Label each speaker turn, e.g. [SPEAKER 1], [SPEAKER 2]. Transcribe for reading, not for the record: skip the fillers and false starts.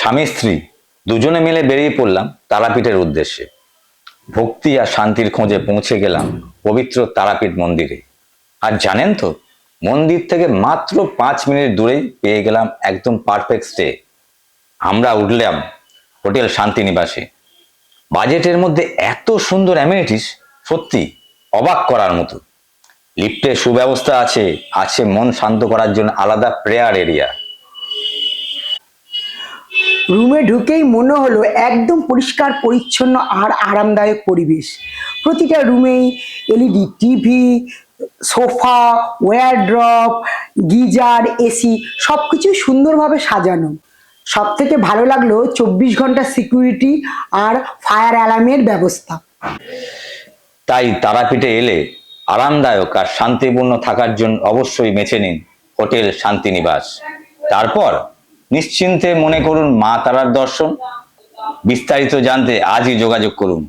[SPEAKER 1] স্বামী স্ত্রী দুজনে মিলে বেরিয়ে পড়লাম তারাপীঠের উদ্দেশ্যে। ভক্তি আর শান্তির খোঁজে পৌঁছে গেলাম পবিত্র তারাপীঠ মন্দিরে। আর জানেন তো, মন্দির থেকে মাত্র 5 মিনিট দূরেই পেয়ে গেলাম একদম পারফেক্ট স্টে। আমরা উঠলাম হোটেল শান্তিনিবাসে। বাজেটের মধ্যে এত সুন্দর অ্যামিনিটিস, সত্যি অবাক করার মতো। লিফটের সুব্যবস্থা আছে, আছে মন শান্ত করার জন্য আলাদা প্রেয়ার এরিয়া।
[SPEAKER 2] রুমে ঢুকেই মনে হলো একদম পরিষ্কার পরিচ্ছন্ন আর আরামদায়ক পরিবেশ। প্রতিটা রুমেই LED TV, sofa, wardrobe, geyser, AC সব কিছুই সুন্দরভাবে সাজানো। সব থেকে ভালো লাগলো 24 ঘন্টা সিকিউরিটি আর ফায়ার অ্যালার্মের ব্যবস্থা।
[SPEAKER 1] তাই তারাপীঠে এলে আরামদায়ক আর শান্তিপূর্ণ থাকার জন্য অবশ্যই বেছে নিন হোটেল শান্তিনিবাস। তারপর নিশ্চিন্তে মনে করুন মা তারার দর্শন। বিস্তারিত জানতে আজই যোগাযোগ করুন।